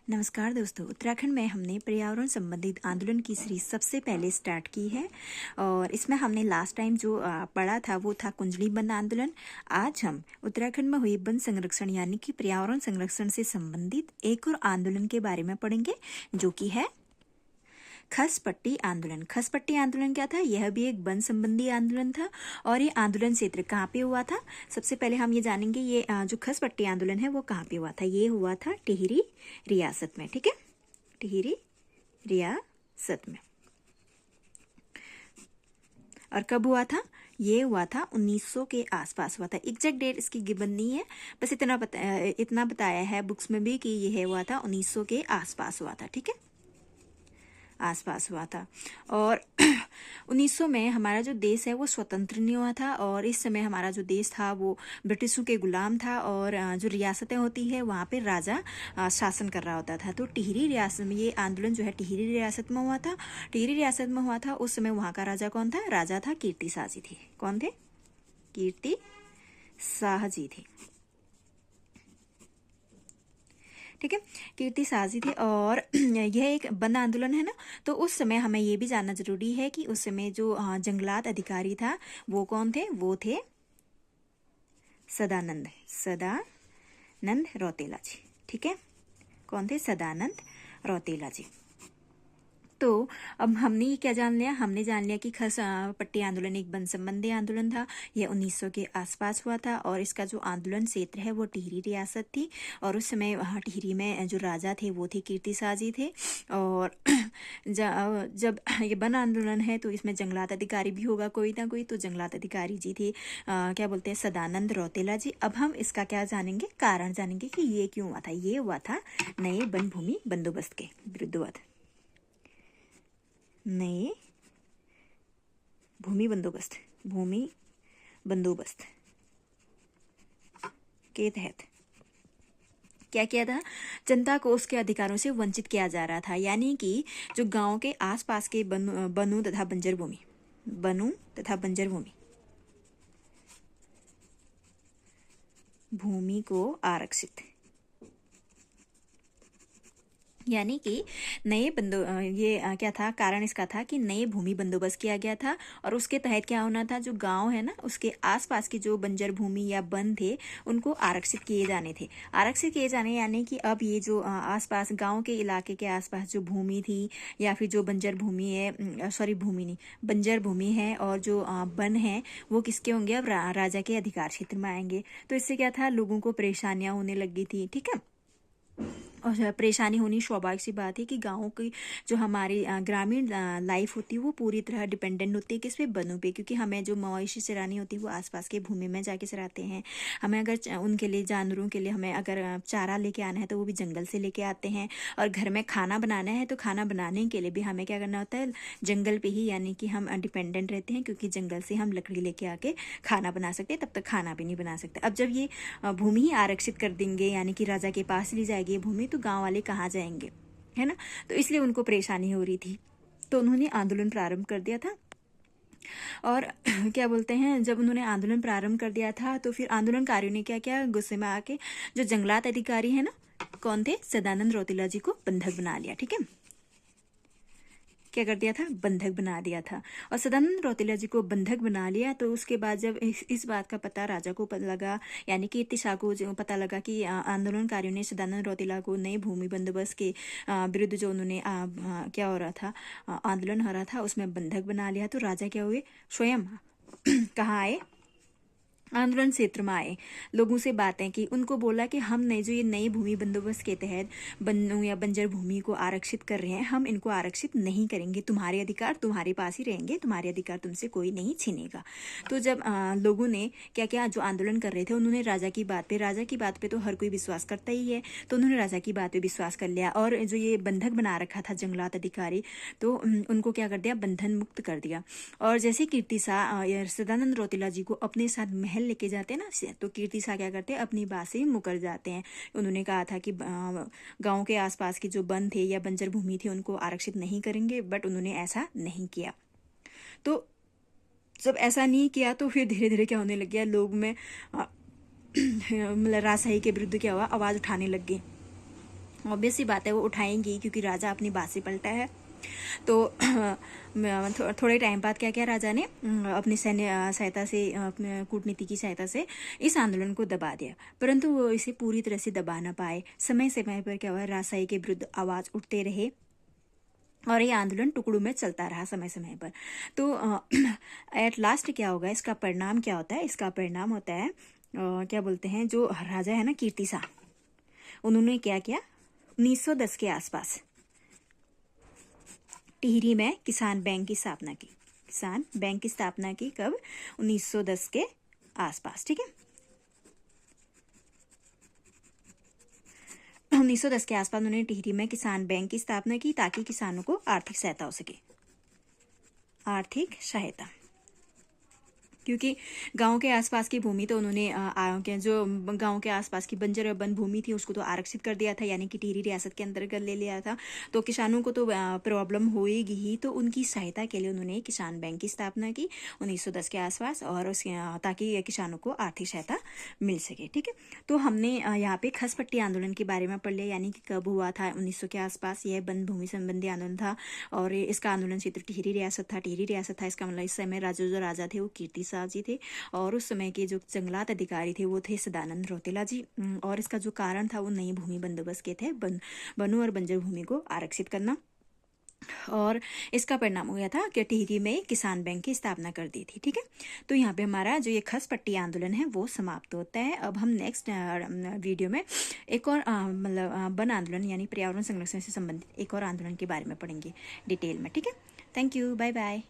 नमस्कार दोस्तों। उत्तराखंड में हमने पर्यावरण संबंधित आंदोलन की सीरीज सबसे पहले स्टार्ट की है और इसमें हमने लास्ट टाइम जो पढ़ा था वो था कुंजली वन आंदोलन। आज हम उत्तराखंड में हुए वन संरक्षण यानी कि पर्यावरण संरक्षण से संबंधित एक और आंदोलन के बारे में पढ़ेंगे जो कि है खसपट्टी आंदोलन। खसपट्टी आंदोलन क्या था? यह भी एक वन संबंधी आंदोलन था और ये आंदोलन क्षेत्र कहाँ पे हुआ था? सबसे पहले हम ये जानेंगे ये जो खसपट्टी आंदोलन है वो कहाँ पे हुआ था। ये हुआ था टिहरी रियासत में। ठीक है, टिहरी रियासत में। और कब हुआ था? ये हुआ था 1900 के आसपास हुआ था। एग्जैक्ट डेट इसकी गिवन नहीं है, बस इतना बताया है बुक्स में भी कि यह हुआ था 1900 के आसपास हुआ था। ठीक है, आसपास हुआ था। और 1900 में हमारा जो देश है वो स्वतंत्र नहीं हुआ था और इस समय हमारा जो देश था वो ब्रिटिशों के गुलाम था और जो रियासतें होती है वहाँ पे राजा शासन कर रहा होता था। तो टिहरी रियासत में ये आंदोलन जो है टिहरी रियासत में हुआ था। टिहरी रियासत में हुआ था। उस समय वहाँ का राजा कौन था? राजा था कीर्ति शाह जी थे। कौन थे? कीर्ति शाह जी थे। ठीक है, कीर्ति शाह जी थे। और यह एक वन आंदोलन है ना, तो उस समय हमें ये भी जानना जरूरी है कि उस समय जो जंगलात अधिकारी था वो कौन थे? वो थे सदानंद रौतेला जी। ठीक है, कौन थे? सदानंद रौतेला जी। तो अब हमने ये क्या जान लिया? हमने जान लिया कि खसपट्टी आंदोलन एक वन संबंधी आंदोलन था। यह 1900 के आसपास हुआ था और इसका जो आंदोलन क्षेत्र है वो टिहरी रियासत थी और उस समय वहाँ टिहरी में जो राजा थे वो थे कीर्ति शाह जी थे। और जब ये वन आंदोलन है तो इसमें जंगलात अधिकारी भी होगा कोई ना कोई, तो जंगलात अधिकारी जी थे क्या बोलते हैं? सदानंद रौतेला जी। अब हम इसका क्या जानेंगे? कारण जानेंगे कि ये क्यों हुआ था। ये हुआ था नए वन भूमि बंदोबस्त के विरुद्ध। नए भूमि बंदोबस्त के तहत क्या किया था? जनता को उसके अधिकारों से वंचित किया जा रहा था। यानी कि जो गांव के आसपास के वनों तथा बंजर भूमि को आरक्षित, यानी कि क्या था? कारण इसका था कि नए भूमि बंदोबस्त किया गया था और उसके तहत क्या होना था? जो गांव है ना उसके आसपास की जो बंजर भूमि या वन थे उनको आरक्षित किए जाने थे। आरक्षित किए जाने यानी कि अब ये जो आसपास गांव के इलाके के आसपास जो भूमि थी या फिर जो बंजर भूमि है, बंजर भूमि है और जो वन है वो किसके होंगे? अब राजा के अधिकार क्षेत्र में आएंगे। तो इससे क्या था? लोगों को परेशानियां होने लगी थी। ठीक है, और परेशानी होनी स्वाभाविक सी बात है कि गाँव की जो हमारी ग्रामीण लाइफ होती है वो पूरी तरह डिपेंडेंट होती है किस पे? वनों पे। क्योंकि हमें जो मवेशी चरानी होती है वो आसपास के भूमि में जाके चराते हैं। हमें अगर उनके लिए, जानवरों के लिए हमें अगर चारा लेके आना है तो वो भी जंगल से लेके आते हैं। और घर में खाना बनाना है तो खाना बनाने के लिए भी हमें क्या करना होता है? जंगल पे ही, यानी कि हम डिपेंडेंट रहते हैं क्योंकि जंगल से हम लकड़ी लेके आके खाना बना सकते हैं, तब तक खाना भी नहीं बना सकते। अब जब ये भूमि ही आरक्षित कर देंगे यानी कि राजा के पास ली जाएगी ये भूमि, तो गांव वाले कहाँ जाएंगे? है ना, तो इसलिए उनको परेशानी हो रही थी। तो उन्होंने आंदोलन प्रारंभ कर दिया था। और क्या बोलते हैं, जब उन्होंने आंदोलन प्रारंभ कर दिया था तो फिर आंदोलनकारियों ने क्या किया? गुस्से में आके जो जंगलात अधिकारी है ना, कौन थे? सदानंद रौतेला जी को बंधक बना लिया। ठीक है, क्या कर दिया था? बंधक बना दिया था। और सदानंद रौतेला जी को बंधक बना लिया तो उसके बाद जब इस बात का पता राजा को लगा, यानी कीर्ति शाह को जो पता लगा कि आंदोलनकारियों ने सदानंद रौतेला को नए भूमि बंदोबस्त के विरुद्ध जो उन्होंने क्या हो रहा था, आंदोलन हो रहा था, उसमें बंधक बना लिया, तो राजा क्या हुए? स्वयं कहाँ आए? आंदोलन क्षेत्र में आए, लोगों से बातें की, उनको बोला कि हमने जो ये नई भूमि बंदोबस्त के तहत वनों या बंजर भूमि को आरक्षित कर रहे हैं, हम इनको आरक्षित नहीं करेंगे। तुम्हारे अधिकार तुम्हारे पास ही रहेंगे, तुम्हारे अधिकार तुमसे कोई नहीं छीनेगा। तो जब लोगों ने क्या क्या, जो आंदोलन कर रहे थे उन्होंने राजा की बात पे तो हर कोई विश्वास करता ही है, तो उन्होंने राजा की बात पे विश्वास कर लिया। और जो ये बंधक बना रखा था जंगलात अधिकारी, तो उनको क्या कर दिया? बंधन मुक्त कर दिया। और जैसे कीर्ति शाह सदानंद रौतेला जी को अपने साथ महल लेके जाते हैं ना, तो कीर्ति शाह क्या करते हैं? अपनी बात से मुकर जाते हैं। उन्होंने कहा था कि गांव के आसपास के जो वन थे या बंजर भूमि थी उनको आरक्षित नहीं करेंगे, बट उन्होंने ऐसा नहीं किया। तो जब ऐसा नहीं किया तो फिर धीरे धीरे क्या होने लग गया? लोग में मतलब राजशाही के विरुद्ध क्या हुआ? आवाज उठाने लग गए। ऑब्वियस सी बात है वो उठाएंगी, क्योंकि राजा अपनी बात से पलटा है। तो थोड़े टाइम बाद क्या किया राजा ने, अपनी सैन्य सहायता से, अपने कूटनीति की सहायता से इस आंदोलन को दबा दिया, परंतु वो इसे पूरी तरह से दबा ना पाए। समय समय पर क्या हुआ, राजशाही के विरुद्ध आवाज उठते रहे और ये आंदोलन टुकड़ों में चलता रहा समय समय पर। तो एट लास्ट क्या होगा, इसका परिणाम क्या होता है, इसका परिणाम होता है क्या बोलते हैं, जो राजा है ना कीर्तिसा, उन्होंने क्या किया, 1910 के आसपास टिहरी में किसान बैंक की स्थापना की। किसान बैंक की स्थापना की कब, 1910 के आसपास, ठीक है। 1910 के आसपास उन्होंने टिहरी में किसान बैंक की स्थापना की, ताकि किसानों को आर्थिक सहायता हो सके, आर्थिक सहायता। क्योंकि गांव के आसपास की भूमि तो उन्होंने जो गांव के आसपास की बंजर वन भूमि थी उसको तो आरक्षित कर दिया था, यानी कि टिहरी रियासत के अंतर्गत ले लिया था। तो किसानों को तो प्रॉब्लम होएगी ही, तो उनकी सहायता के लिए उन्होंने किसान बैंक की स्थापना की 1910 के आसपास, और उसके ताकि किसानों को आर्थिक सहायता मिल सके, ठीक है। तो हमने यहाँ पे खसपट्टी आंदोलन के बारे में पढ़ लिया, यानी कि कब हुआ था, 1900 के आसपास। यह वन भूमि संबंधी आंदोलन था और इसका आंदोलन क्षेत्र टिहरी रियासत था। टिहरी रियासत था, इसका मतलब इस समय जो राजा थे वो कीर्तिसा जी थे, और उस समय के जो जंगलात अधिकारी थे वो थे सदानंद रौतेला जी। और इसका जो कारण था वो नई भूमि बंदोबस्त के थे, वनों और बंजर भूमि को आरक्षित करना। और इसका परिणाम हुआ था कि टिहरी में किसान बैंक की स्थापना कर दी थी, ठीक है। तो यहाँ पे हमारा जो ये खसपट्टी आंदोलन है वो समाप्त होता है। अब हम नेक्स्ट वीडियो में एक और मतलब वन आंदोलन यानी पर्यावरण संरक्षण से संबंधित एक और आंदोलन के बारे में पढ़ेंगे डिटेल में, ठीक है। Thank you, bye bye.